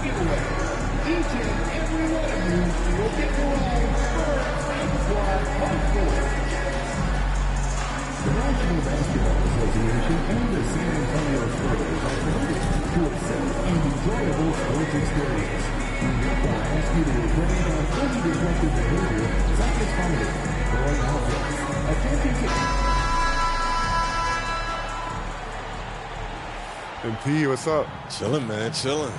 giveaway. Each and every one of you will get to ride Spurs Practice Squad Part 4. The National Basketball Association and the San Antonio Spurs are committed to a safe and enjoyable sports experience. We therefore ask you to refrain from any disruptive behavior such as fighting, throwing objects, attempting to... MP, what's up? Chilling, man, chilling.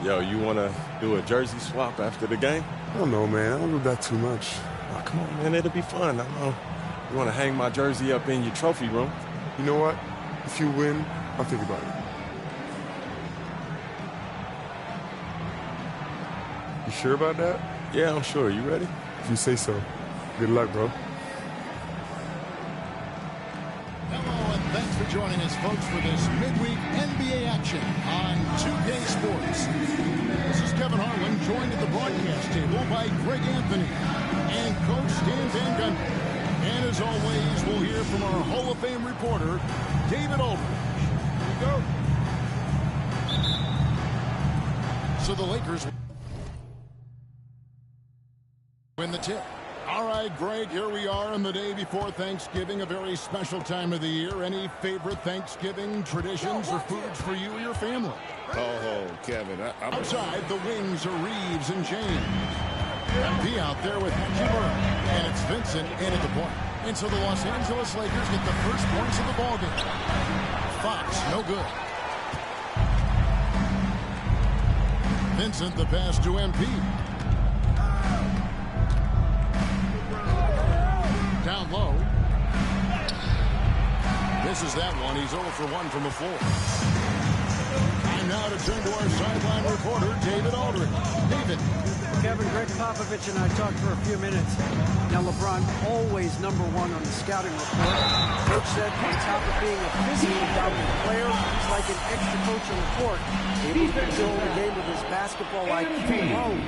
Yo, you want to do a jersey swap after the game? I don't know, man. I don't do that too much. Oh, come on, man. It'll be fun. I know. You want to hang my jersey up in your trophy room? You know what? If you win, I'll think about it. You sure about that? Yeah, I'm sure. You ready? If you say so. Good luck, bro. Hello, and thanks for joining us, folks, for this midweek NBA action on 2K Sports. This is Kevin Harlan, joined at the broadcast table by Greg Anthony and Coach Stan Van Gundy. And as always, we'll hear from our Hall of Fame reporter, David Aldridge. Here we go. So the Lakers win the tip. All right, Greg, here we are on the day before Thanksgiving, a very special time of the year. Any favorite Thanksgiving traditions or foods for you or your family? Oh, Kevin. Outside, the wings are Reeves and James. MP out there with Hachimura. And it's Vincent in at the point. And so the Los Angeles Lakers get the first points of the ballgame. Fox, no good. Vincent, the pass to MP. Down low. Misses that one. He's 0 for 1 from the floor. And now to turn to our sideline reporter, David Aldridge. David. Kevin, Greg Popovich and I talked for a few minutes. Now, LeBron always #1 on the scouting report. Coach said on top of being a physically dominant player, he's like an extra coach on the court, able to control the game with his basketball IQ alone.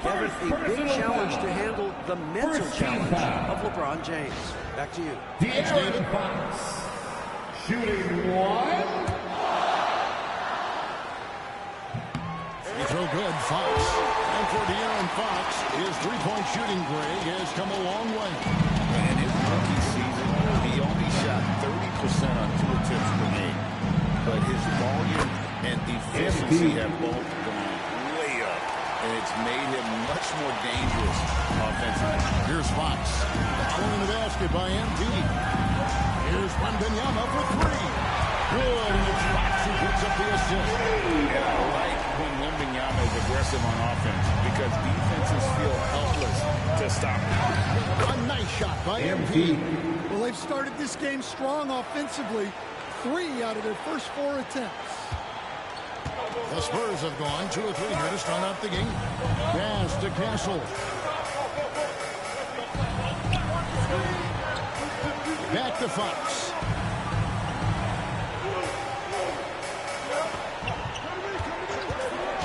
Kevin, a big challenge to handle the mental challenge of LeBron James. Back to you. De'Aaron Fox, shooting one. Free throw good, Fox. And for De'Aaron Fox, his three-point shooting, Greg, has come a long way. In his rookie season, he only shot 30% on 2 attempts per game. But his volume and efficiency have both gone way up. And it's made him much more dangerous offensively. Here's Fox. Following the basket by MP. Here's Wembanyama for 3. Good, and it's Fox who picks up the assist. And I like when Wembanyama is aggressive on offense because defenses feel helpless to stop him. A nice shot by MP. Well, they've started this game strong offensively. 3 out of their first 4 attempts. The Spurs have gone 2 or 3 here to start out the game. Pass to Castle. Back to Fox.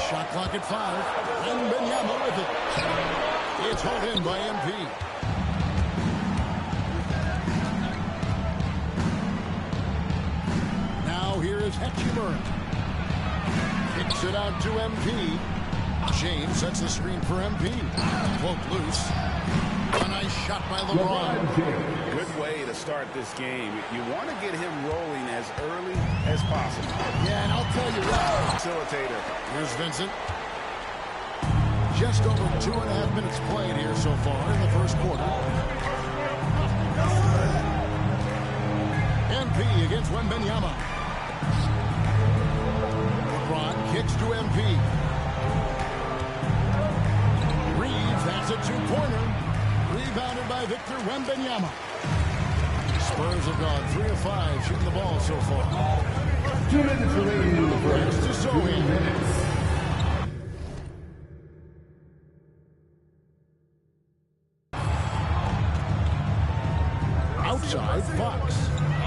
Shot clock at 5. And Wembanyama with it. It's hauled in by MP. Now here is Hachimura. Kicks it out to MP. James sets the screen for MP. Cloak loose. A nice shot by LeBron. Good way to start this game. You want to get him rolling as early as possible. Yeah, and I'll tell you what. Facilitator. Here's Vincent. Just over 2.5 minutes played here so far in the first quarter. MP against Wembanyama. LeBron kicks to MP. Reeves has a 2-pointer. Rebounded by Victor Wembanyama. Spurs have gone 3 of 5 shooting the ball so far. 2 minutes remaining in the first. To Zoe. 2 minutes. Outside, Fox.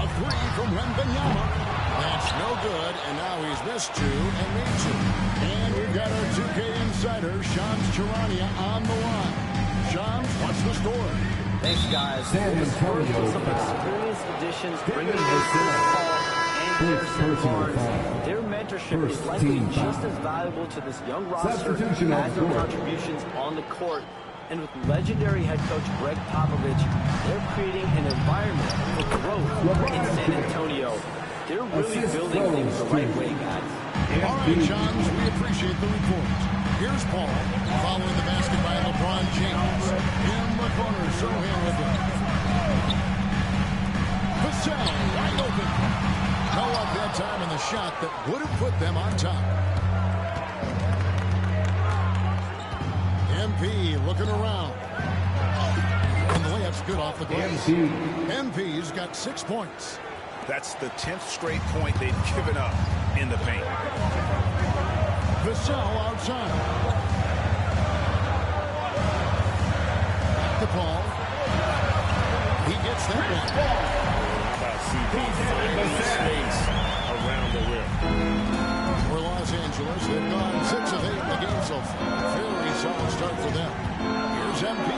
A 3 from Wembanyama. That's no good, and now he's missed 2 and made 2. And we've got our 2K insider, Shams Charania, on the line. Shams, what's the story? Thanks, guys. San Antonio Some experienced additions bringing the ball there so personal far. foul. Their mentorship is First likely team just foul. as valuable to this young roster Substitution on as their court. contributions on the court. And with legendary head coach Greg Popovich, they're creating an environment for growth in San Antonio. They're really Assist building things the right way, guys. All right, Johns, we appreciate the report. Here's Paul, following the basket by LeBron James. In the corner, Sohan with him. Vassell, wide open. No up that time in the shot that would have put them on top. MP looking around. And the layup's good off the glass. MP's got 6 points. That's the 10th straight point they've given up in the paint. Vassell outside. The ball. He gets that one. About CP finding space around the rim. For Los Angeles, they've gone 6 of 8 in the game so far. Very solid start for them. Here's MP.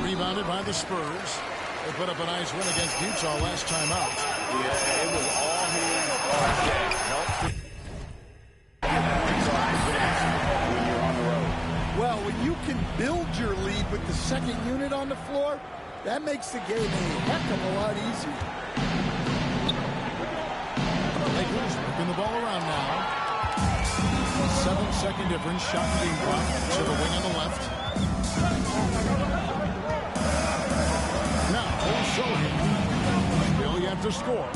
Rebounded by the Spurs. They put up a nice win against Utah last time out. Yeah, it was all hands on deck. Helped to when you're on the road. Well, when you can build your lead with the second unit on the floor, that makes the game a heck of a lot easier. Lakers working the ball around now. 7-second difference. Shot being brought to the wing on the left. Now, Sohan. Still you have to score.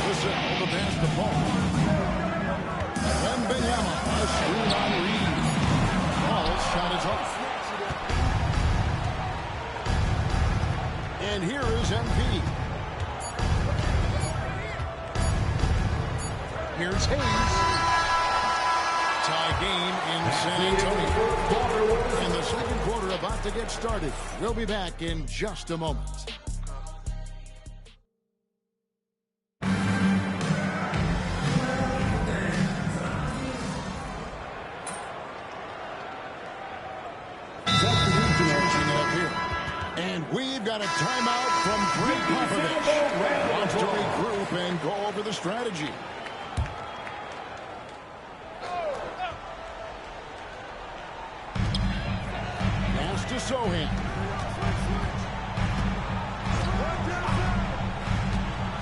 Listen, the pass to Paul. Wembanyama, a screen on Reed. Paul's shot is off. And here is MP. Here's Hayes. Tie game in San Antonio. And the second quarter about to get started. We'll be back in just a moment. Charging up here. And we've got a timeout from Greg Popovich. Wants to regroup and go over the strategy. Pass to Sohan.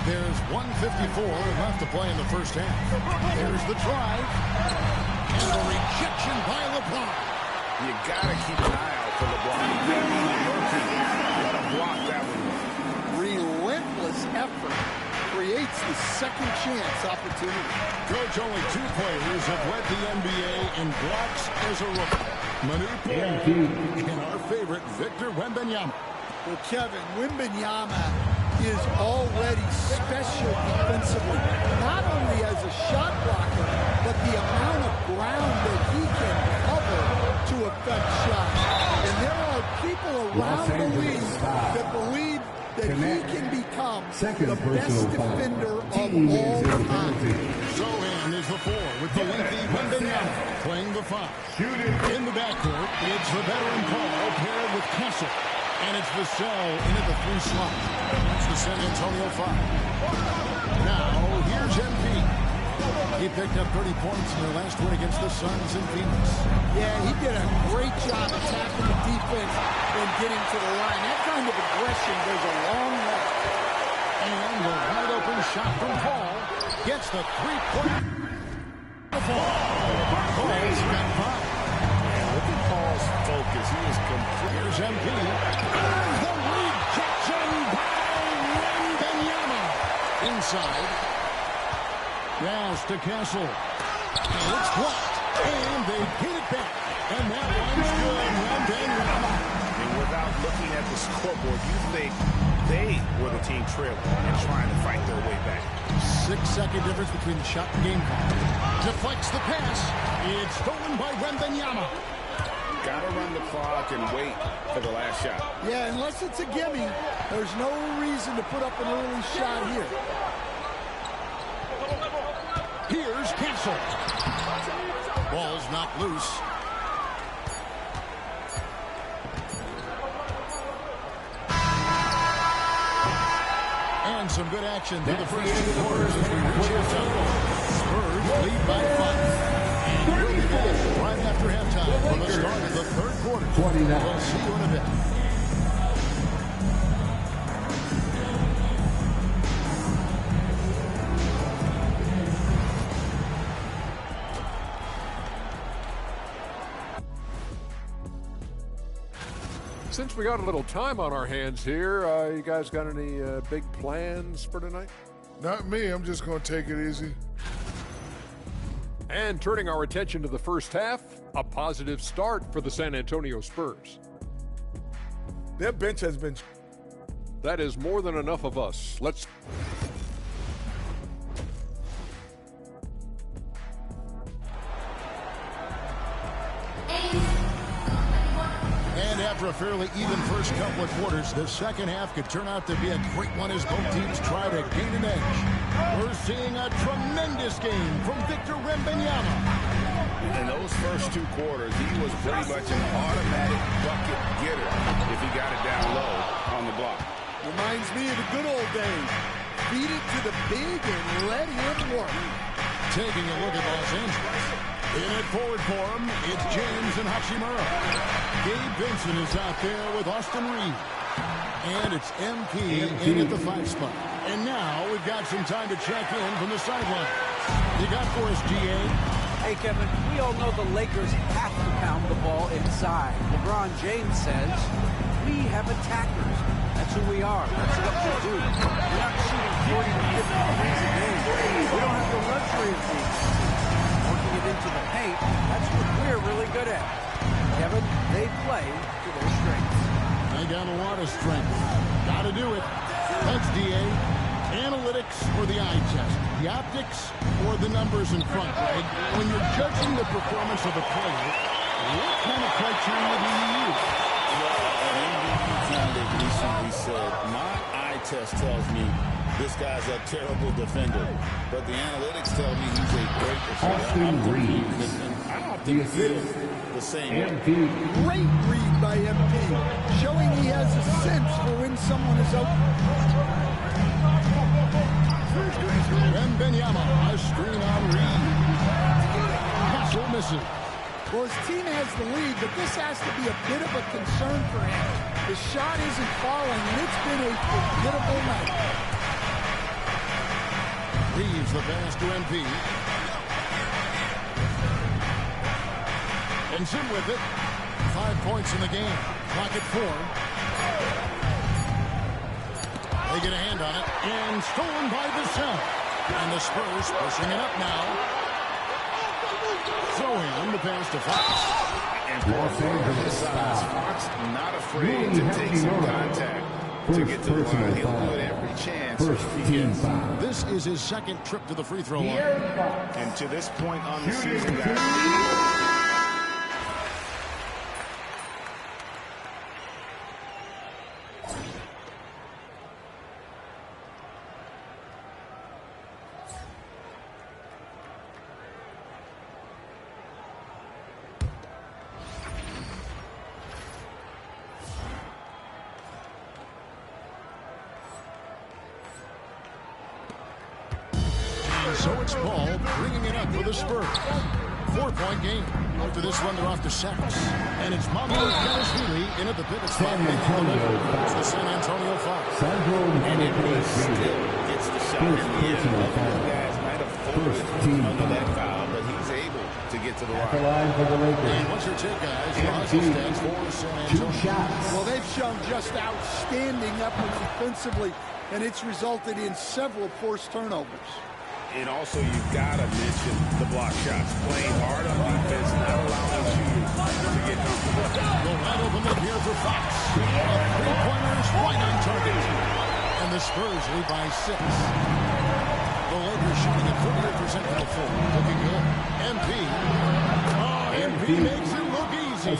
There's 1:54 left to play in the first half. There's the drive. And the rejection by LeBron. You gotta keep an eye out for LeBron. He may be your team. Gotta block that one. Relentless effort creates the second chance opportunity. Coach, only 2 players have led the NBA in blocks as a rookie. Manute Bol and our favorite, Victor Wembanyama. Well, Kevin, Wembanyama is already special defensively, not only as a shot blocker, but the amount of ground that he can cover to affect shots. And there are people around the league that believe that he can become the best defender of all time. Sohan is the 4 with the lengthy Wembanyama playing the 5. In the backcourt, it's the veteran Paul paired with Kessel. And it's Vassell into the 3 slot. It's the San Antonio 5. Now, here's MP. He picked up 30 points in their last win against the Suns in Phoenix. Yeah, he did a great job attacking the defense and getting to the line. That kind of aggression goes a long way. And the wide open shot from Paul gets the 3-point. Paul's got 5. Look at Paul's focus. He is complete. Here's MP. There's the rejection by Wembanyama. Inside. Now to Kessel. And it's blocked. And they get it back. And that one's good. Wembanyama. And without looking at the scoreboard, you think they were the team trailing and trying to fight their way back. 6-second difference between the shot and game call. Deflects the pass. It's stolen by Wembanyama. Gotta run the clock and wait for the last shot. Yeah, unless it's a gimme, there's no reason to put up an early shot here. Here's Kessel. Ball's knocked loose. And some good action through the first 2 quarters as we reach halftime. Spurs lead by 5. And we'll be back right after halftime for the start of the third quarter. 29. We'll see you in a bit. Since we got a little time on our hands here, you guys got any big plans for tonight? Not me. I'm just going to take it easy. And turning our attention to the first half, a positive start for the San Antonio Spurs. Their bench has been... That is more than enough of us. Let's... And after a fairly even first couple of quarters, the second half could turn out to be a great one as both teams try to gain an edge. We're seeing a tremendous game from Victor Wembanyama. In those first 2 quarters, he was pretty much an automatic bucket getter if he got it down low on the block. Reminds me of the good old days. Feed it to the big and let him work. Taking a look at Los Angeles. In at forward for him, it's James and Hachimura. Gabe Vincent is out there with Austin Reeves. And it's MP in at the 5 spot. And now we've got some time to check in from the sideline. You got for us, GA? Hey, Kevin, we all know the Lakers have to pound the ball inside. LeBron James says, we have attackers. That's who we are. That's what we do. We're not shooting 40 to 50 threes a game. We don't have the luxury of these. Working it into the paint, that's what we're really good at. Kevin, they play to their strengths. They got a lot of strength. Got to do it. Thanks, DA. Analytics or the eye test? The optics or the numbers in front, Greg? When you're judging the performance of a player, what kind of criteria do you use? An MVP candidate recently said, my eye test tells me this guy's a terrible defender, but the analytics tell me he's a great defender. Austin Reeves. I often feel the same way. Great read by MP, showing he has a sense for when someone is open. Wembanyama, a screen on Reed. Hustle misses. Well, his team has the lead, but this has to be a bit of a concern for him. The shot isn't falling, and it's been a forgettable night. Reeves the pass to MP. And Sim with it. 5 points in the game. Clock at 4. They get a hand on it. And stolen by Vassell. And the Spurs pushing it up now. Throwing the pass to Fox. And for his size, Fox not afraid to take some contact to get to the line. He'll do it every chance he gets. This is his second trip to the free throw line. And to this point on the season, guys, So it's Ball bringing it up for the Spurs. 4-point game. After this one, they're off to Sacks. And it's Mamu Kelly in at the pivot spot. It's the San Antonio Fox. and it still gets the shot in the end. The guys might have folded under that foul, but he's able to get to the line. And what's your take, guys? Russell stands for San Antonio. Well, they've shown just outstanding effort defensively, and it's resulted in several forced turnovers. And also, you've got to mention the block shots. Playing hard on defense, not allowing shooters to get comfortable. Go right open up here for Fox. Three-pointers right on target. And the Spurs lead by 6. The Lakers shooting at 48% from the floor. Looking good. MP. Oh, MP makes it look easy.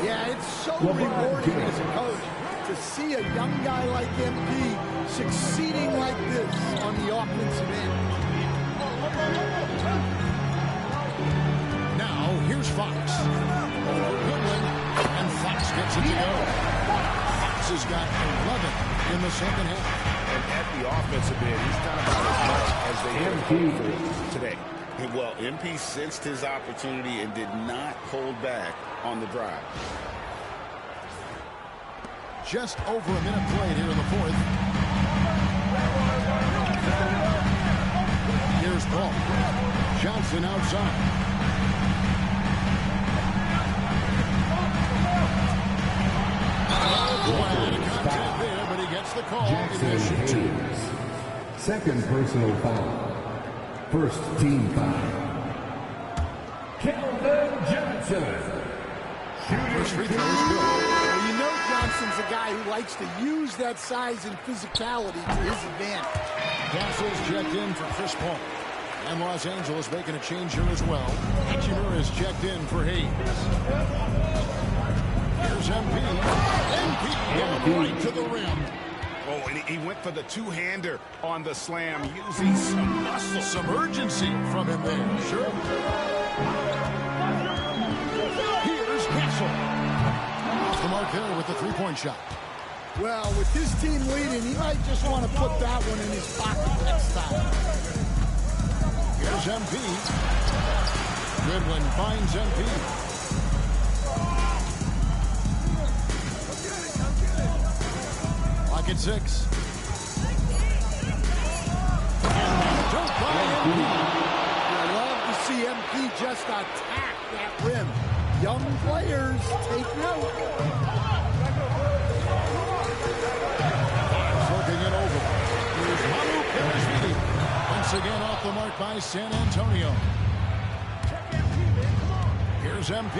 Yeah, it's so rewarding as a coach to see a young guy like MP succeeding like this on the offensive end. Now, here's Fox. Over Goodwin, and Fox gets it to go. Fox has got 11 in the second half. And at the offensive end, he's done about as much as they can hope for today. Well, MP sensed his opportunity and did not hold back on the drive. Just over a minute played here in the fourth. Here's Paul. Johnson outside. Contact there, but he gets the call. Jackson Hayes. Second personal foul. First team foul. Kelvin Johnson. First free throw is good. Well, you know Johnson's a guy who likes to use that size and physicality to his advantage. Castles checked in for Chris Paul. And Los Angeles making a change here as well. Hachimura is checked in for Hayes. Here's MP. MP going right to the rim. Oh, and he went for the two-hander on the slam, using some muscle. Some urgency from him there. Sure. Here's Castle. Off the mark there with the three-point shot. Well, with his team leading, he might just want to put that one in his pocket next time. Here's MP. Goodwin finds MP. Lock at 6. Don't buy MP. I love to see MP just attack that rim. Young players, take note. Flipping it over. Here's Manu Perishvili. Once again off the mark by San Antonio. Here's MP.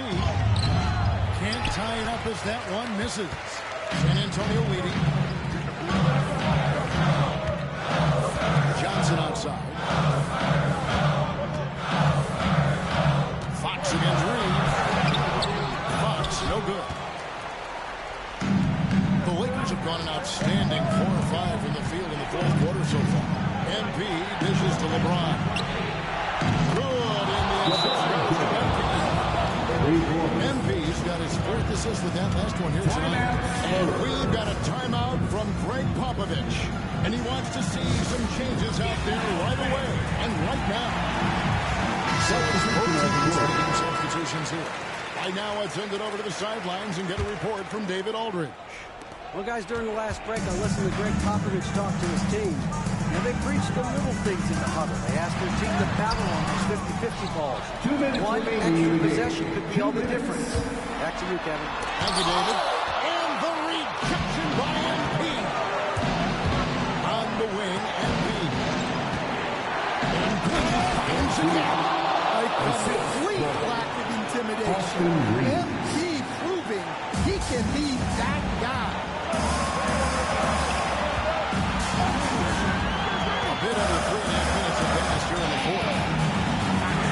Can't tie it up as that one misses. San Antonio leading. Johnson outside. Fox against Reeves. Fox, no good. The Lakers have gone an outstanding 4 or 5 in the field in the fourth quarter so far. MP dishes to LeBron. Good in the assist goes to MP. MP's got his 4th assist with that last one here tonight. And we've got a timeout from Greg Popovich. And he wants to see some changes out there right away and right now. Substitutions here. Right now, let's send it over to the sidelines and get a report from David Aldridge. Well, guys, during the last break, I listened to Greg Popovich talk to his team. Now, they preached the little things in the huddle. They asked their team to battle on those 50-50 balls. 2 minutes One remaining. extra possession could be all the difference. Back to you, Kevin. Thank you, David. And the rejection by MP. On the wing, MP. MP comes again. A complete lack of intimidation. MP proving he can be that guy. A bit under 3.5 minutes advanced here in the fourth.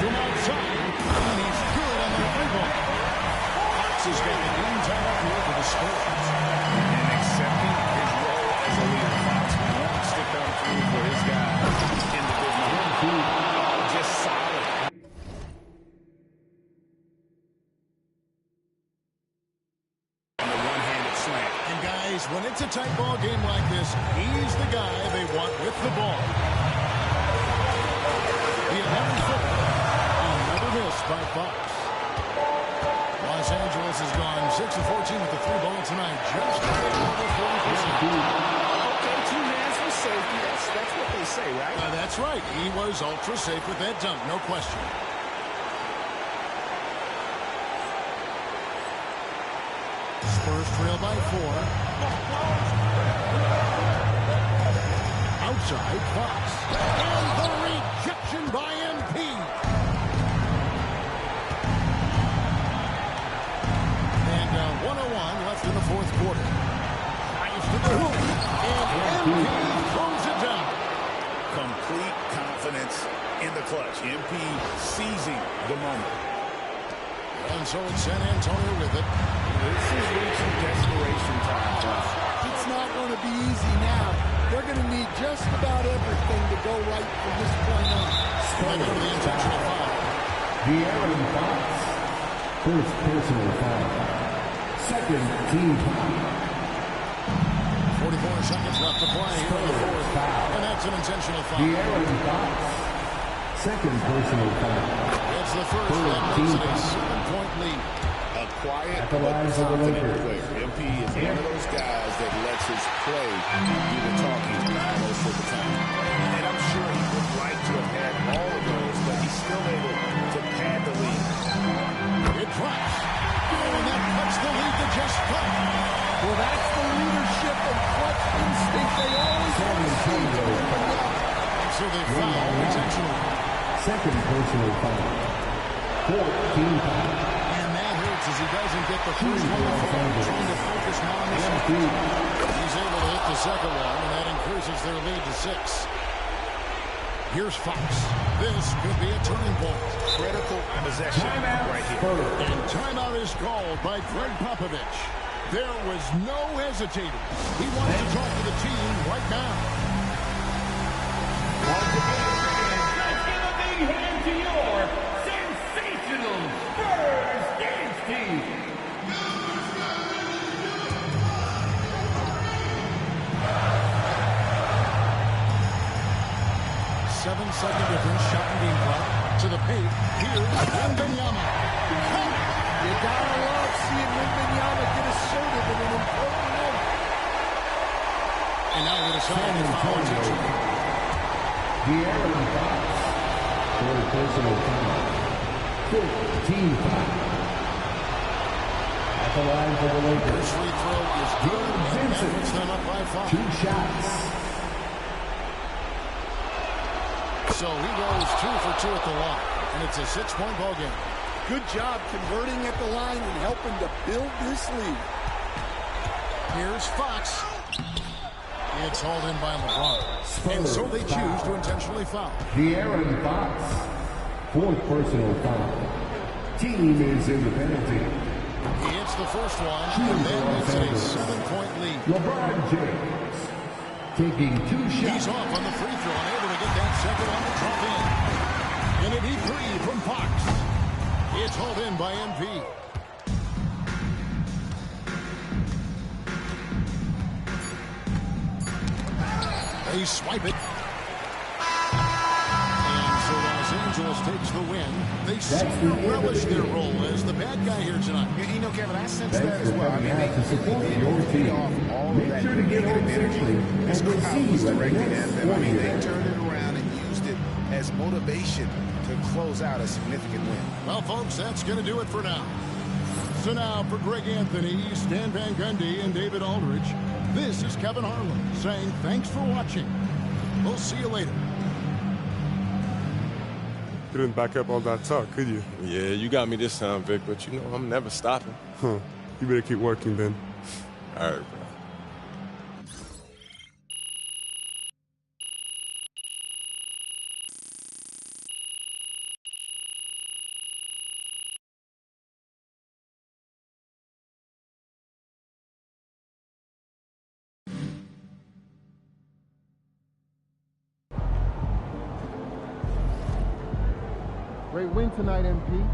From outside, and he's good on the rebound. Fox has got the game timeout here for the Spurs. And accepting his role as a leader, Fox wants to come through for his guys in the big moment. Just solid. On the one-handed slam. And guys, when it's a tight ball game like this, he's the guy they want with the ball. The 11-footer. Another miss by Fox. Los Angeles has gone 6 of 14 with the 3-ball tonight. Just over 40%. Okay, 2 hands for safety. That's what they say, right? That's right. He was ultra safe with that dunk, no question. Spurs trail by 4. Outside, Fox. And the rejection by MP. And 1:01 left in the fourth quarter. Drives to the hoop. And MP throws it down. Complete confidence in the clutch. MP seizing the moment. And so it's San Antonio with it. This is reaching desperation time. It's not going to be easy now. They're going to need just about everything to go right from this point on. They go to the intentional foul. De'Aaron Fox. First personal foul. Second team foul. 44 seconds left to play here in the fourth. And that's an intentional foul. De'Aaron Fox. Second personal foul. It's the first that makes it a 7-point lead. A quiet At the but line for the confident Lakers. player. MP is one of those guys that lets his play do the talking most of the time. And I'm sure he would like to have had all of those, but he's still able to pad the lead. It drops. Oh, and that cuts the lead to just 5. Well, that's the leadership and clutch instinct they always want to see. So they foul intentionally. Second personal foul. 14 foul. And that hurts as he doesn't get the first one to fall. Trying to focus now on the second. He's able to hit the second one, and that increases their lead to 6. Here's Fox. This could be a turning point. Critical possession right here. And timeout is called by Greg Popovich. There was no hesitating. He wants to talk to the team right now. Once again, let's give a big hand to your sensational Spurs dance team. 7-second difference, shot and game clock. To the paint. Here's Wembanyama. You gotta love seeing Wembanyama get assertive in an important moment. And now with a second foul attention. De'Aaron Fox. Third personal foul. 15 foul. At the line for the Lakers. First free throw is good. And that puts them up by 5. 2 shots. So he goes 2 for 2 at the line. And it's a 6-point ball game. Good job converting at the line and helping to build this lead. Here's Fox. It's hauled in by LeBron. And so they choose to intentionally foul. De'Aaron Fox. Fourth personal foul. Team is in the penalty. He hits the first one. And then it's a 7-point lead. LeBron James. Taking 2 shots. He's off on the free throw and able to get that second one to drop in. And an E3 from Fox. It's hauled in by MP. They swipe it. And so Los Angeles takes the win. They seem to relish their role as the bad guy here tonight. You know, Kevin, I sense Thanks that as for well. coming out to support your team. Make sure to get home safely, and we'll see you at the next sporting They event. turned it around and used it as motivation to close out a significant win. Well, folks, that's going to do it for now. So now for Greg Anthony, Stan Van Gundy, and David Aldridge, this is Kevin Harlan saying thanks for watching. We'll see you later. Couldn't back up all that talk, could you? Yeah, you got me this time, Vic, but you know I'm never stopping. Huh. You better keep working then. All right, bro. Great win tonight, MP.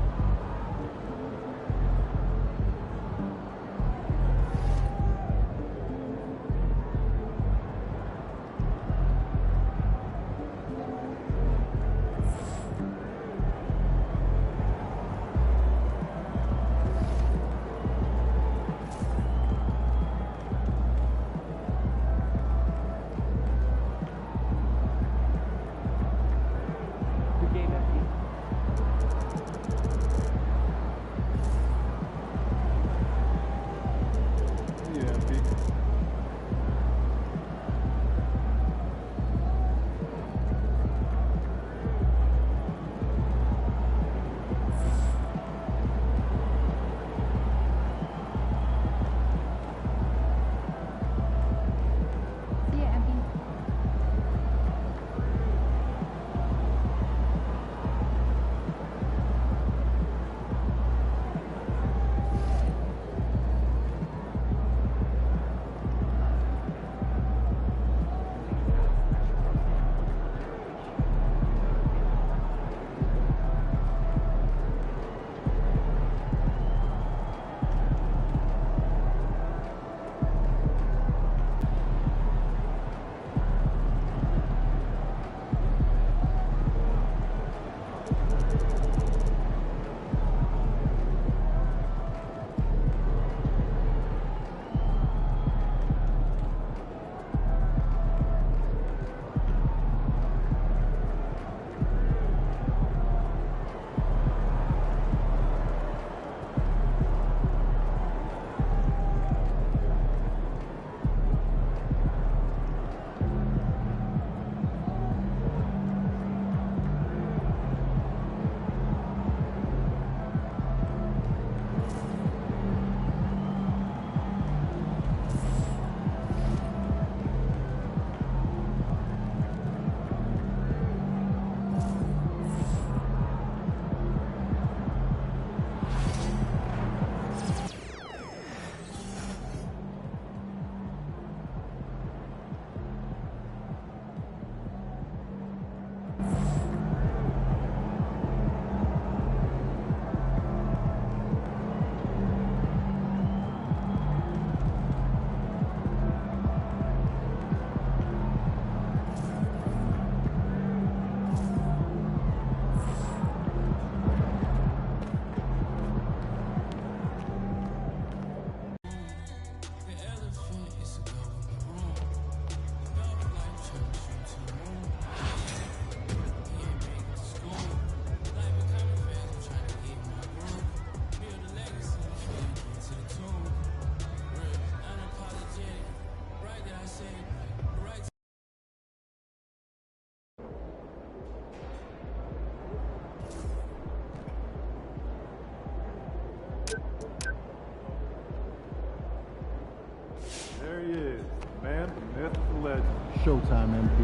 Showtime, MP.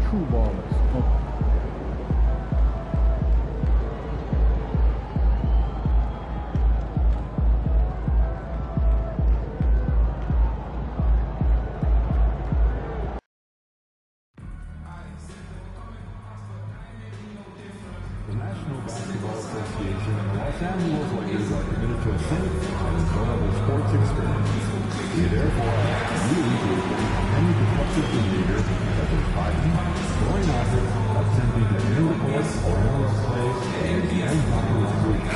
True ballers. The National Basketball Association and the Los Angeles Lakers are committed to a safe and enjoyable sports experience. We therefore ask you to refrain from any disruptive behavior such as fighting, throwing objects, attempting to enter the court or interrupt play, and improper language.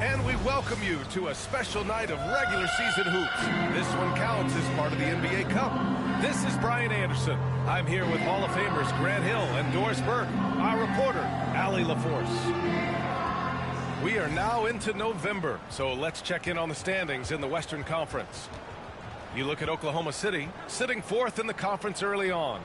And we welcome you to a special night of regular season hoops. This one counts as part of the NBA Cup. This is Brian Anderson. I'm here with Hall of Famers Grant Hill and Doris Burke, our reporter, Allie LaForce. We are now into November, so let's check in on the standings in the Western Conference. You look at Oklahoma City, sitting fourth in the conference early on.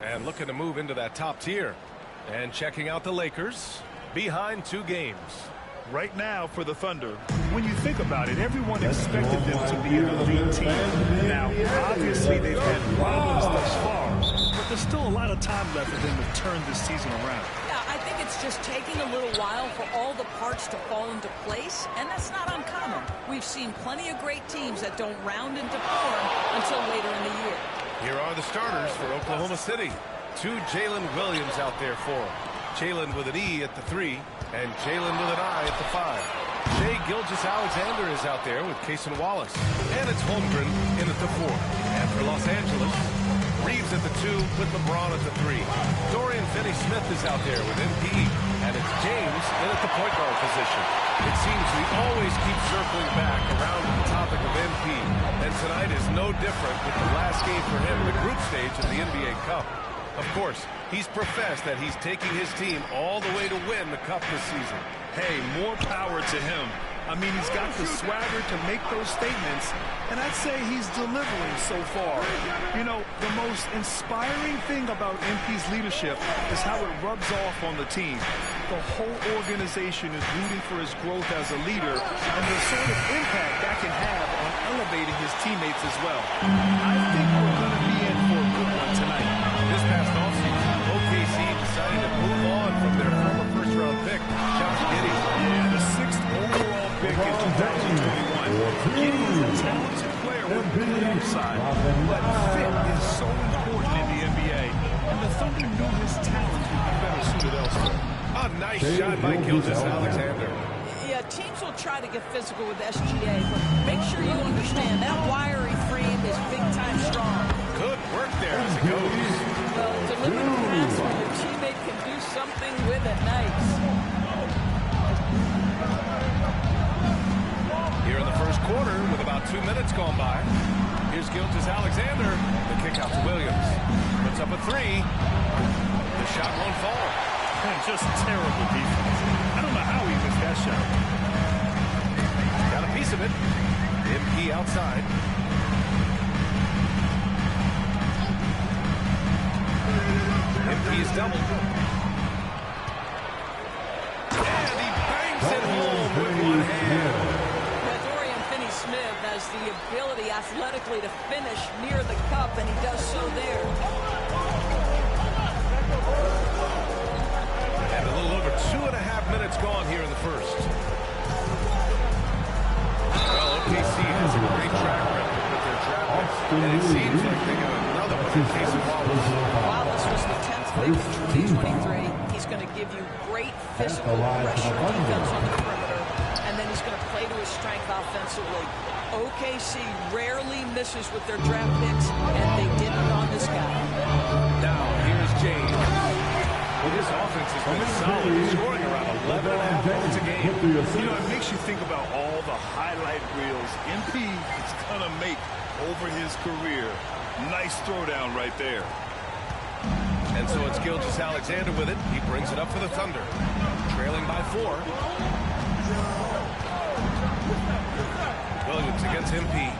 And looking to move into that top tier. And checking out the Lakers, behind 2 games. Right now for the Thunder, when you think about it, everyone expected them to be an elite team. Now, obviously, they've had problems thus far, but there's still a lot of time left for them to turn this season around. Yeah, I think it's just taking a little while for all the parts to fall into place, and that's not uncommon. We've seen plenty of great teams that don't round into form until later in the year. Here are the starters for Oklahoma City. 2 Jalen Williams out there for them. Jalen with an E at the 3, and Jalen with an I at the 5. Shai Gilgeous-Alexander is out there with Cason Wallace. And it's Holmgren in at the 4. And for Los Angeles, Reeves at the 2 with LeBron at the 3. Dorian Finney-Smith is out there with MP. And it's James in at the point guard position. It seems we always keep circling back around to the topic of MP. And tonight is no different with the last game for him in the group stage of the NBA Cup. Of course, he's professed that he's taking his team all the way to win the Cup this season. Hey, more power to him. I mean, he's got the swagger to make those statements, and I'd say he's delivering so far. You know, the most inspiring thing about MP's leadership is how it rubs off on the team. The whole organization is rooting for his growth as a leader and the sort of impact that can have on elevating his teammates as well. I think we're going to be in for a good one tonight. This past offseason, OKC decided to move on from their former first-round pick, Josh Giddey. Yeah, the 6th overall pick in 2021. Giddey is a talented player with good upside, but fit is so important in the NBA, and the Thunder knew his talents would be better suited elsewhere. A nice shot by Gilgeous-Alexander. Yeah, teams will try to get physical with SGA, but make sure you understand that wiry frame is big-time strong. Good work there as it goes. Well, deliver the pass when your teammate can do something with it. Nice. Here in the first quarter, with about 2 minutes gone by, here's Gilgeous-Alexander. The kick out to Williams. Puts up a 3. The shot won't fall. Man, just terrible defense. I don't know how he missed that shot. Got a piece of it. MP outside. MP is doubled. And he bangs it home with one hand. Dorian Finney-Smith has the ability athletically to finish near the cup, and he does so there. And a little over 2.5 minutes gone here in the first. Well, OKC has a great track record with their draft picks, and it seems like they got another one in Cason Wallace. Wallace was the 10th pick in 2023. He's going to give you great physical pressure defense on the perimeter, and then he's going to play to his strength offensively. OKC rarely misses with their draft picks, and they didn't on this guy. Now, here's James. Well, his offense has been solid, scoring around 11.5 points a game. You know, it makes you think about all the highlight reels MP is going to make over his career. Nice throwdown right there. And so it's Gilgeous-Alexander with it. He brings it up for the Thunder. Trailing by 4. Williams against MP.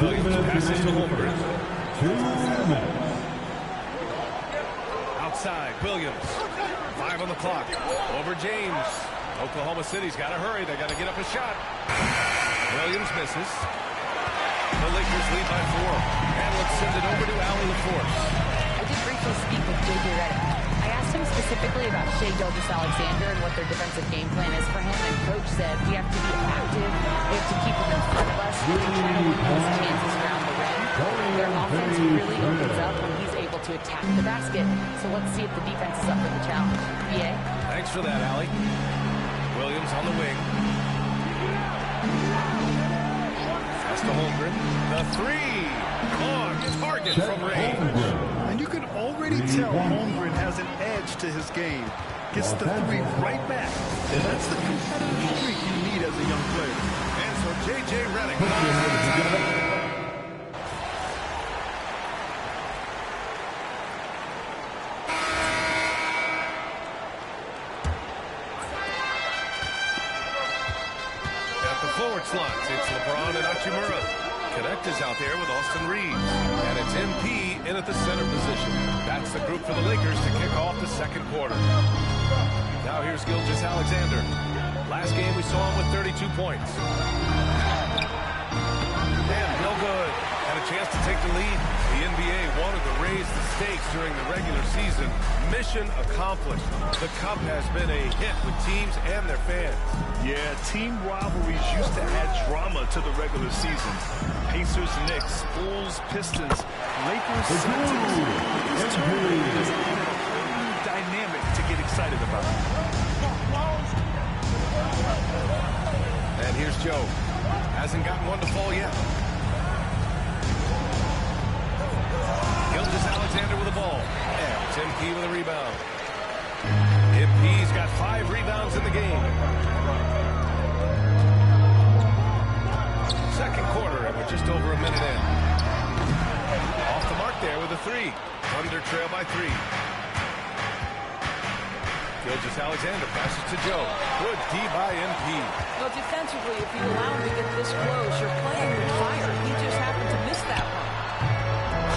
Williams passes to Holmgren. Outside, Williams. 5 on the clock. Over James. Oklahoma City's got to hurry. They got to get up a shot. Williams misses. The Lakers lead by 4. And let's send it over to Allie LaForce. I did briefly speak with J.J. Redick. I asked him specifically about Shai Gilgeous-Alexander and what their defensive game plan is for him, and Coach said we have to be active, we have to keep him in front of us, we try to limit his chances around the rim. Their offense really opens up when he's able to attack the basket, so let's see if the defense is up for the challenge. BA? Thanks for that, Allie. Williams on the wing. Pass to Holmgren. The 3 on target from range. And you can already tell Holmgren has an edge to his game. Gets the 3 right back. And that's the competitive streak you need as a young player. And so J.J. Redick. Forward slots, it's LeBron and Hachimura. Connect is out there with Austin Reeves. And it's MP in at the center position. That's the group for the Lakers to kick off the second quarter. Now here's Gilgeous-Alexander. Last game we saw him with 32 points. And no good. Had a chance to take the lead. The NBA wanted to raise the stakes during the regular season. Mission accomplished. The Cup has been a hit with teams and their fans. Yeah, team rivalries used to add drama to the regular season. Pacers, Knicks, Bulls, Pistons, Lakers, Celtics. This tournament has added a whole new dynamic to get excited about. And here's Joe. Hasn't gotten one to fall yet. Gilgeous-Alexander with the ball. And it's MP with a rebound. MP's got 5 rebounds in the game. Second quarter, and we're just over a minute in. Off the mark there with a 3. Thunder trail by 3. Gilgeous-Alexander passes to Joe. Good D by MP. Well, defensively, if you allow him to get this close, you're playing with fire. He just happened to miss that one.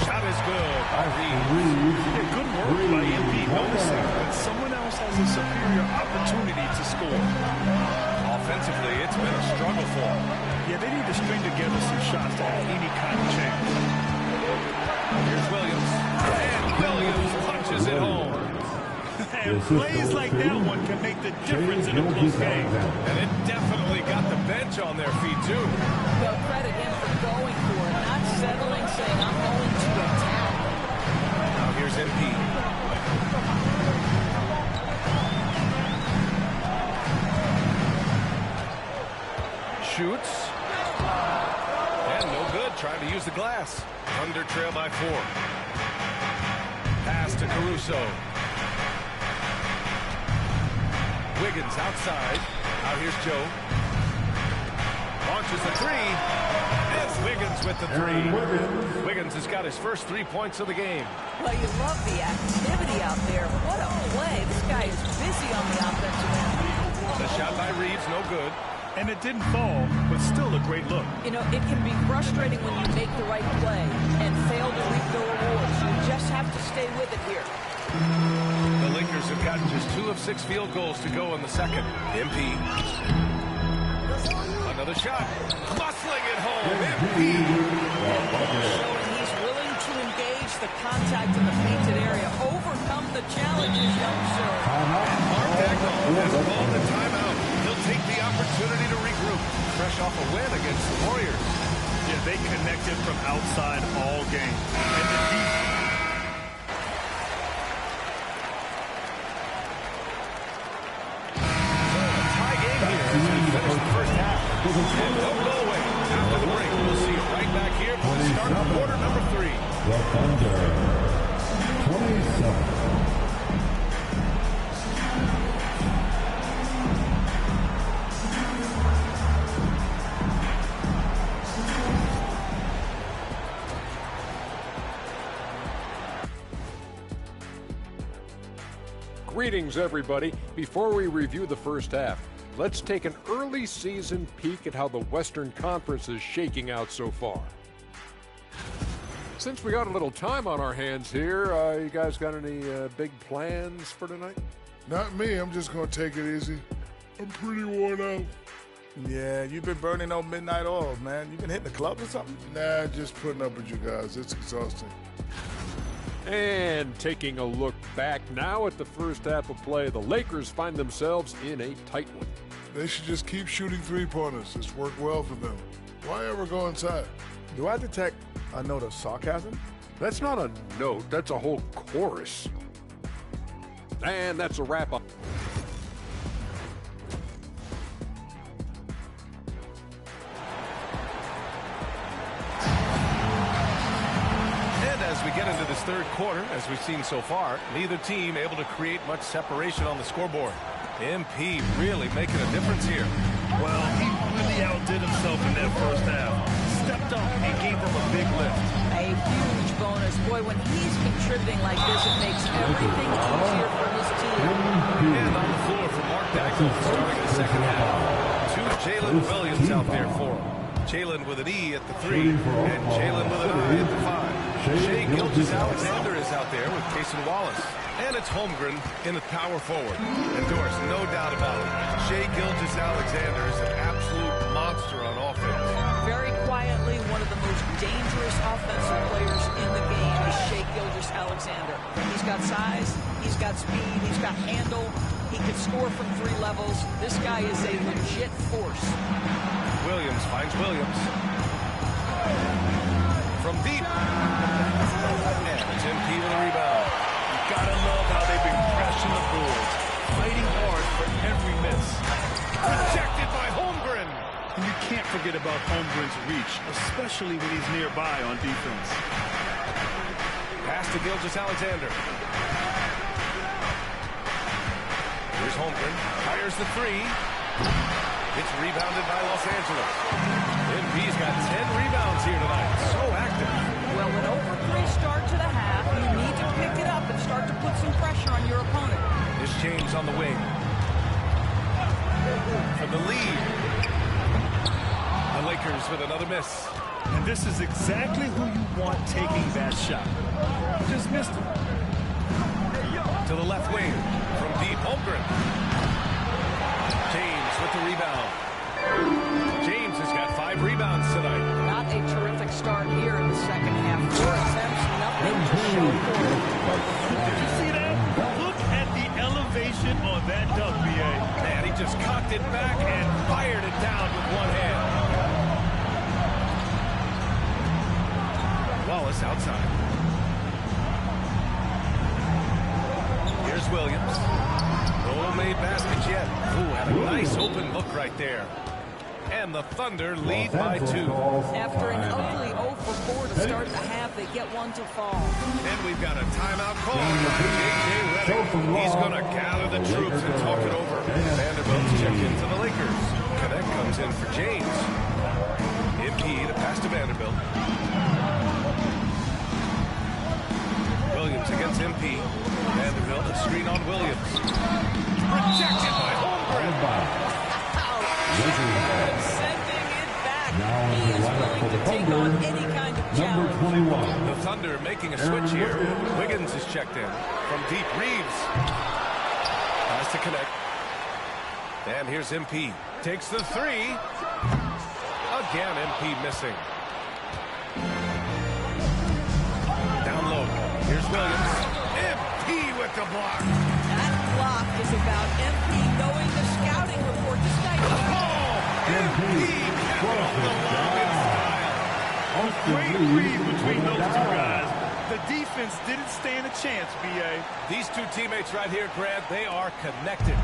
Shot is good by Reeves. Yeah, good work by MP, noticing when someone else has a superior opportunity to score. Offensively, it's been a struggle for them. Yeah, they need to string together some shots to have any kind of chance. Here's Williams. And Williams punches it home. And plays like that one can make the difference in a close game. And it definitely got the bench on their feet, too. Well, credit him for going for it, not settling, saying, I'm going to attack. Now here's MP. Shoots. And no good, trying to use the glass. Under trail by 4. Pass to Caruso. Wiggins outside. Now here's Joe. Launches the 3. And Wiggins with the 3. Wiggins has got his first 3 points of the game. Well, you love the activity out there. What a play. This guy is busy on the offensive end. The shot by Reeves, no good. And it didn't fall, but still a great look. You know, it can be frustrating when you make the right play and fail to reap the rewards. You just have to stay with it here. The Lakers have gotten just 2 of 6 field goals to go in the second. MP. Another shot. Muscling it home. MP. Showing he's willing to engage the contact in the painted area. Overcome the challenges, young sir. And Mark Dagnall has called the timeout. He'll take the opportunity to regroup. Fresh off a win against the Warriors. Yeah, they connected from outside all game. And the defense. And don't go away. After the break, we'll see you right back here for the start of quarter number 3. The Thunder, 27. Greetings, everybody. Before we review the first half, let's take an early season peek at how the Western Conference is shaking out so far. Since we got a little time on our hands here, you guys got any big plans for tonight? Not me. I'm just going to take it easy. I'm pretty worn out. Yeah, you've been burning on midnight oil, man. You been hitting the club or something? Nah, just putting up with you guys. It's exhausting. And taking a look back now at the first half of play, the Lakers find themselves in a tight one. They should just keep shooting three-pointers. It's worked well for them. Why ever go inside? Do I detect a note of sarcasm? That's not a note, that's a whole chorus. And that's a wrap-up. As we get into this third quarter, as we've seen so far, neither team able to create much separation on the scoreboard. MP really making a difference here. Well, he really outdid himself in that first half. Stepped up and gave them a big lift. A huge bonus. Boy, when he's contributing like this, it makes everything easier for his team. And on the floor for Mark Dagnall starting the second half. 2 Jalen Williams out there for him. Jalen with an E at the 3, and Jalen with an I at the 5. Shai Gilgeous-Alexander is out there with Cason Wallace. And it's Holmgren in the power forward. And Doris, no doubt about it, Shai Gilgeous-Alexander is an absolute monster on offense. Very quietly, one of the most dangerous offensive players in the game is Shai Gilgeous-Alexander. He's got size, he's got speed, he's got handle. He can score from 3 levels. This guy is a legit force. Williams finds Williams. From deep. And it's MP with a rebound. You gotta love how they've been crashing the boards, fighting hard for every miss. Rejected by Holmgren. And you can't forget about Holmgren's reach, especially when he's nearby on defense. Pass to Gilgeous-Alexander. Here's Holmgren. Fires the 3. It's rebounded by Los Angeles. MP's got 10 rebounds here tonight. So active. Well, with over 3 start to the half, you need to pick it up and start to put some pressure on your opponent. Here's James on the wing. For the lead. The Lakers with another miss. And this is exactly who you want taking that shot. Just missed it. To the left wing. From deep, Holmgren. James with the rebound. James has got 5 rebounds tonight. Not a terrific start here in the second half. 4 attempts, nothing to show for it. Did you see that? Look at the elevation on that dunk, B.A. Man, he just cocked it back and fired it down with one hand. Wallace outside. Here's Williams. No made baskets yet. Ooh, had a nice open look right there. And the Thunder lead by 2. After an ugly 0 for 4 to start the half, they get one to fall. And we've got a timeout call by J.J. Redick. He's going to gather the troops and talk it over. Vanderbilt's checked into the Lakers. Connect comes in for James. MP to pass to Vanderbilt. Williams against MP. Vanderbilt, a screen on Williams. Rejected by Holmgren. Sending it back. He is willing to take on any kind of challenge. Number 21. The Thunder making a switch here. Wiggins is checked in. From deep, Reeves. Has to connect. And here's MP. Takes the 3. Again, MP missing. Down low. Here's Williams. MP with the block. That block is about MP knowing the scouting report. This guy MP kept the long in style. Great read between those 2 guys. The defense didn't stand a chance, B.A. These 2 teammates right here, Grant, they are connected.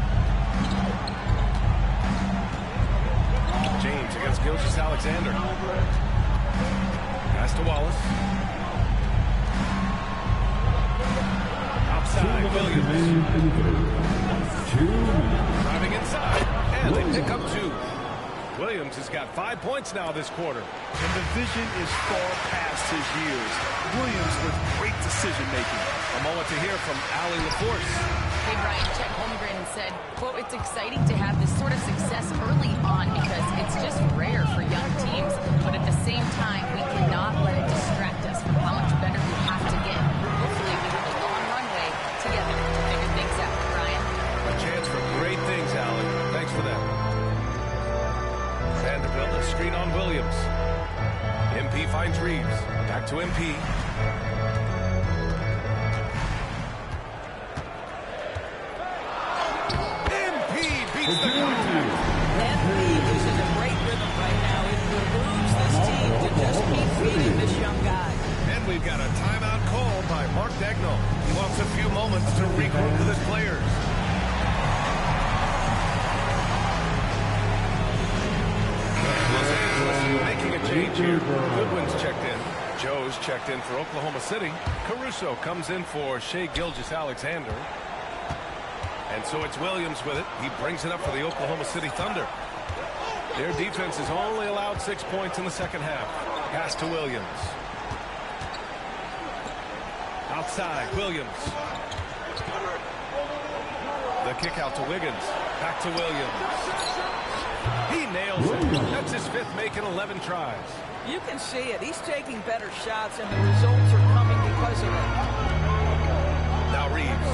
James against Gilgeous-Alexander. Pass to Wallace. Outside, Williams. Driving inside, and they pick up 2. Williams has got 5 points now this quarter. And the vision is far past his years. Williams with great decision-making. A moment to hear from Allie LaForce. Hey, Brian, Chet Holmgren said, quote, "It's exciting to have this sort of success early on because it's just rare for young teams. But at the same time, we cannot let it distract us from how much better we have to get. Hopefully, we have a long runway together to figure things out." Brian? A chance for great things, Allie. Thanks for that. Vanderbilt, a screen on Williams. MP finds Reeves. Back to MP. MP beats the contact. MP is in a great rhythm right now. It behooves this team to just keep feeding this young guy. And we've got a timeout call by Mark Daigneault. He wants a few moments to regroup with his players. Los Angeles making a change here. Goodwin's checked in. Joe's checked in for Oklahoma City. Caruso comes in for Shai Gilgeous-Alexander. And so it's Williams with it. He brings it up for the Oklahoma City Thunder. Their defense has only allowed 6 points in the second half. Pass to Williams. Outside, Williams. The kick out to Wiggins. Back to Williams. He nails it. That's his 5th make in 11 tries. You can see it. He's taking better shots, and the results are coming because of it. Now Reeves.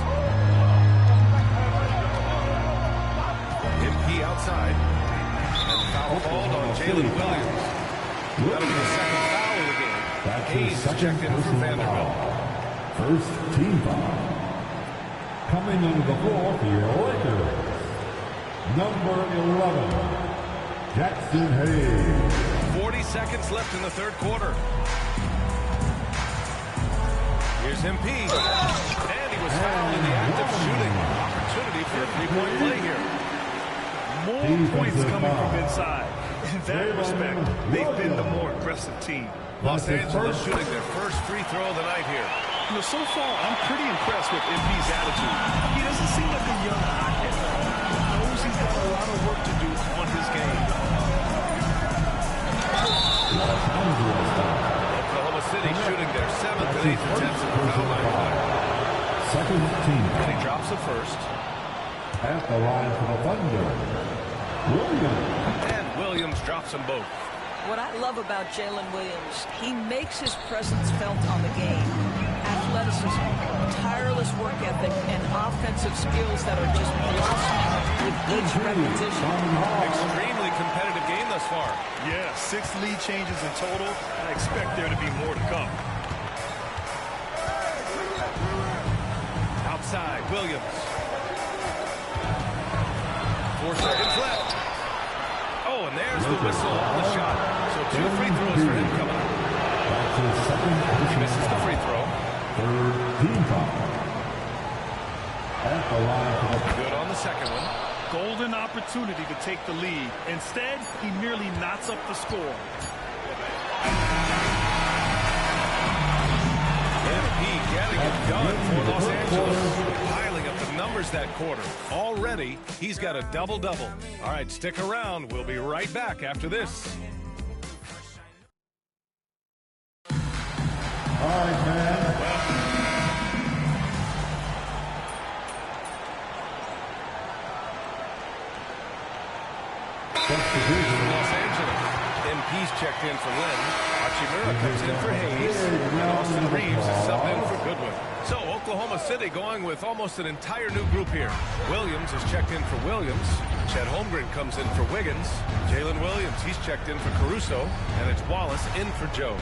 MP outside. And foul called on Jalen Williams. That'll be the 2nd foul of the game. Hayes is checked in for Vanderbilt. First team foul. Coming onto the floor for your Lakers. Number 11, Jackson Hayes. 40 seconds left in the 3rd quarter. Here's MP. And he was fouled in the act of shooting. Opportunity for a 3-point play here. More points coming from inside. In that respect, they've been the more aggressive team. Los Angeles shooting their first free throw of the night here. You know, so far, I'm pretty impressed with MP's attitude. He doesn't seem like a young hothead. He knows he's got a lot of work to do on his game. Oklahoma City shooting their 7th and 8th attempts at the foul line tonight. Second team. And he drops it first. At the line for the Thunder, Williams. And Williams drops them both. What I love about Jalen Williams, he makes his presence felt on the game. Athleticism, tireless work ethic, and offensive skills that are just blossoming with each repetition. Extremely competitive game thus far. Yeah, 6 lead changes in total. I expect there to be more to come. Outside, Williams. 4 seconds left. Oh, and there's the whistle on the shot. So 2 free throws for him coming up. That's his second. He misses the free throw. Third team foul. At the line for the good on the second one. Golden opportunity to take the lead. Instead, he merely knots up the score. MP getting it done for Los Angeles. Piling up the numbers that quarter. Already, he's got a double-double. All right, stick around. We'll be right back after this. All right, man. Los Angeles. MP's checked in for Lynn. Hachimura comes in for Hayes. And Austin Reeves is subbed in for Goodwin. So Oklahoma City going with almost an entire new group here. Williams is checked in for Williams. Chet Holmgren comes in for Wiggins. Jalen Williams, he's checked in for Caruso. And it's Wallace in for Jones.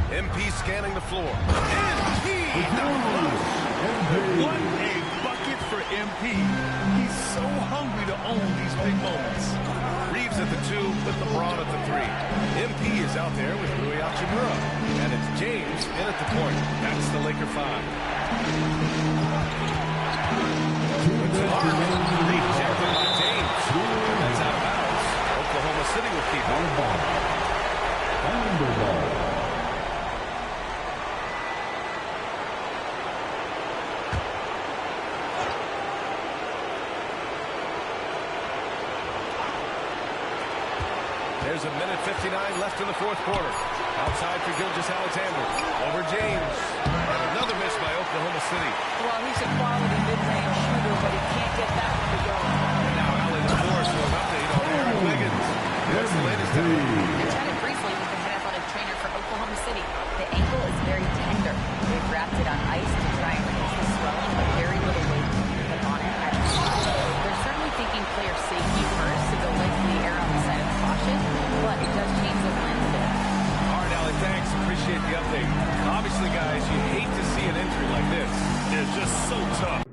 MP scanning the floor. MP! What a bucket for MP. He's so hungry to own these big moments. Reeves at the 2 with LeBron at the 3. MP is out there with Rui Hachimura. And it's James in at the point. That's the Laker 5. Rejected by James. That's out of bounds. Oklahoma City will keep it. There's a minute 59 left in the 4th quarter. Outside for Gilgeous-Alexander. Over James. And another miss by Oklahoma City. Well, he's a quality mid-range shooter, but he can't get that one to go. And now Allen DeForest for an update on Aaron Wiggins. What's the latest? We chatted briefly with the head athletic trainer for Oklahoma City. The ankle is very tender. They've wrapped it on ice to try and reduce the swelling, but very little weight to be put on it at the time. They're certainly thinking player safety first, so they'll likely err on the side of caution, but it does change the plans a bit. All right, Allen, thanks. Appreciate the update. Obviously, guys, you hate to see an injury like this. It's just so tough.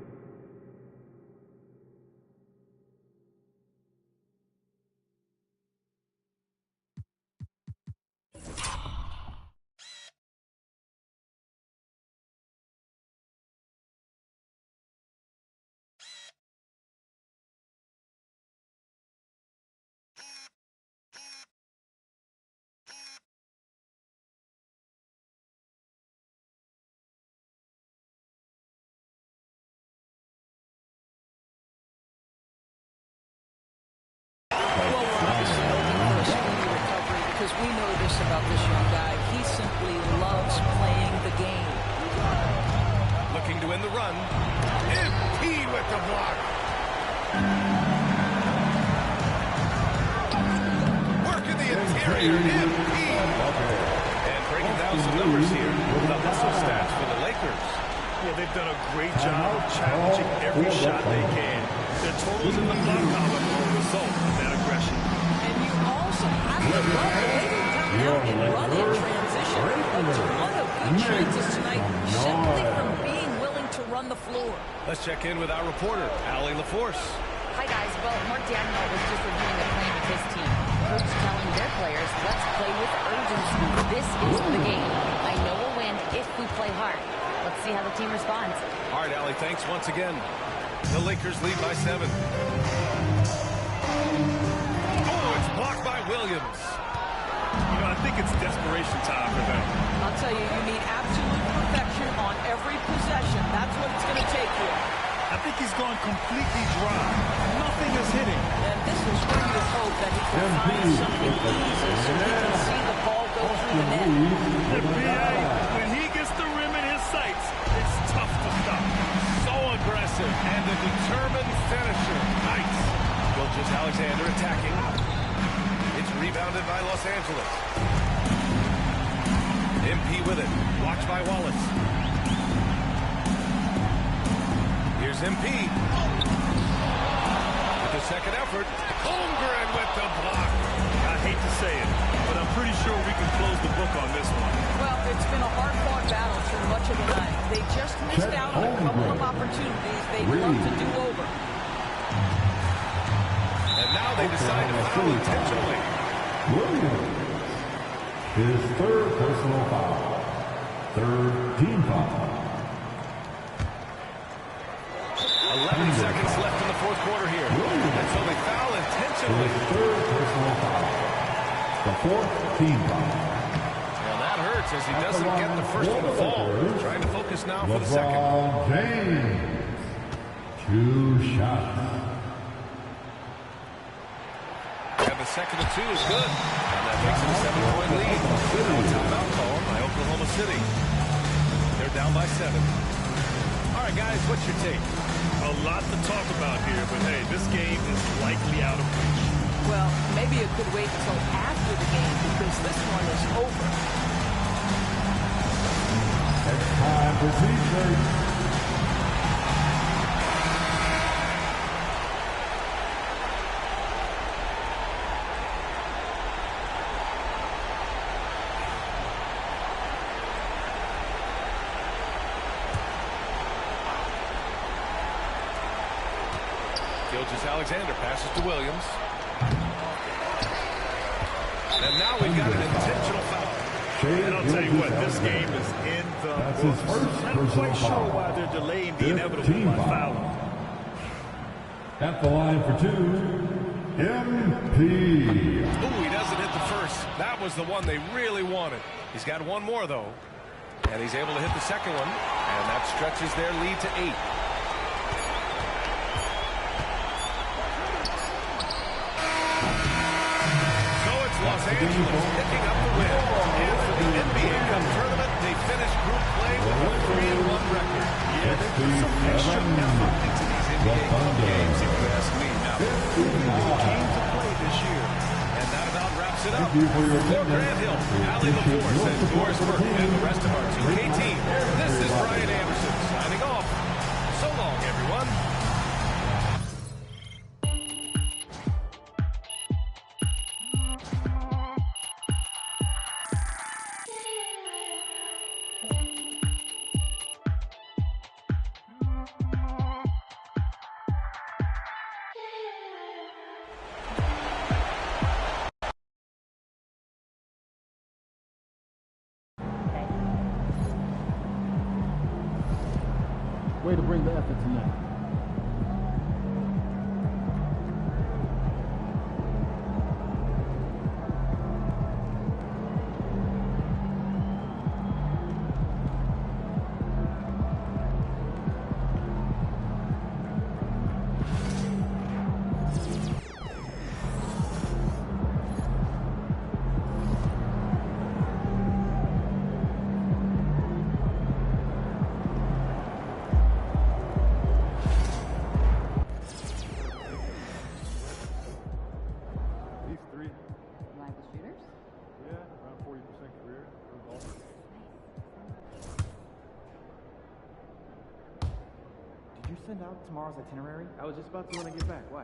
Well, we're obviously hoping for a speedy recovery because we know this about this young guy. He simply loves playing the game. Looking to win the run. MP with the block. Working the interior. MP. And breaking down some numbers here. The hustle stats for the Lakers. Yeah, they've done a great job of challenging every shot they can. Their totals in the block column are a result of that aggression. And you also have to love the way they come out and run in transition. But one of good chances tonight simply from being willing to run the floor. Let's check in with our reporter, Allie LaForce. Hi, guys. Well, Mark Daniel was just reviewing the plan with his team. Coach telling their players, let's play with urgency. This is the game. I know we'll win if we play hard. Let's see how the team responds. All right, Allie, thanks once again. The Lakers lead by 7. Oh, it's blocked by Williams. You know, I think it's desperation time for them. I'll tell you, you need absolute perfection on every possession. That's what it's going to take here. I think he's gone completely dry. Nothing is hitting. And this is where you hope that he can find something easy so he can see the ball go through the net. When he gets the rim in his sights, it's tough to stop. So aggressive and a determined finisher. Nice. Gilgeous-Alexander attacking. It's rebounded by Los Angeles. MP with it. Watched by Wallace. Here's MP. With the second effort. Holmgren with the block. I hate to say it, but I'm pretty sure we can close the book on this one. Well, it's been a hard-fought battle through much of the night. They just missed out on a couple of opportunities they'd love to do over. And now they decide to foul intentionally. Williams. His third personal foul. Third team foul. 11 seconds left in the fourth quarter here. And so they foul intentionally. His third personal foul. The fourth team foul. Well, that hurts as he doesn't get the first one to fall. Trying to focus now for the second. LeBron James. 2 shots. And the second of 2 is good. And that makes it a 7-point lead. No timeout call by Oklahoma City. They're down by 7. All right, guys, what's your take? A lot to talk about here, but hey, this game is likely out of reach. Well, maybe it could wait until after the game because this one is over. It's time for Caesar. Gilgeous-Alexander passes to Williams. And now we've got an intentional foul. And I'll tell you what, this game is in the books. I'm not quite sure why they're delaying the inevitable by fouling. At the line for 2, MP. Ooh, he doesn't hit the first. That was the one they really wanted. He's got one more, though. And he's able to hit the second one. And that stretches their lead to 8. Los Angeles picking up the win. And for the NBA Cup tournament, they finished group play with a 3-1 record. Yeah, they put some extra effort into these NBA Cup games, if you ask me. Now, they came to play this year. And that about wraps it up. Thank you for your For Grant Hill, Allie LaForce, and Doris Burke, and the rest of our 2K team, this is Brian Anderson signing off. So long, everyone. Way to bring the effort tonight. send out tomorrow's itinerary? I was just about to when I get back. Why?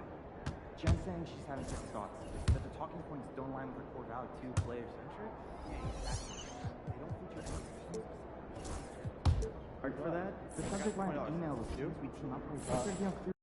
Jen's saying she's having second thoughts. That the talking points don't align with her core value, too player-centric? Yeah, exactly. They don't feature any team. For that? The subject line of the email was, we team up with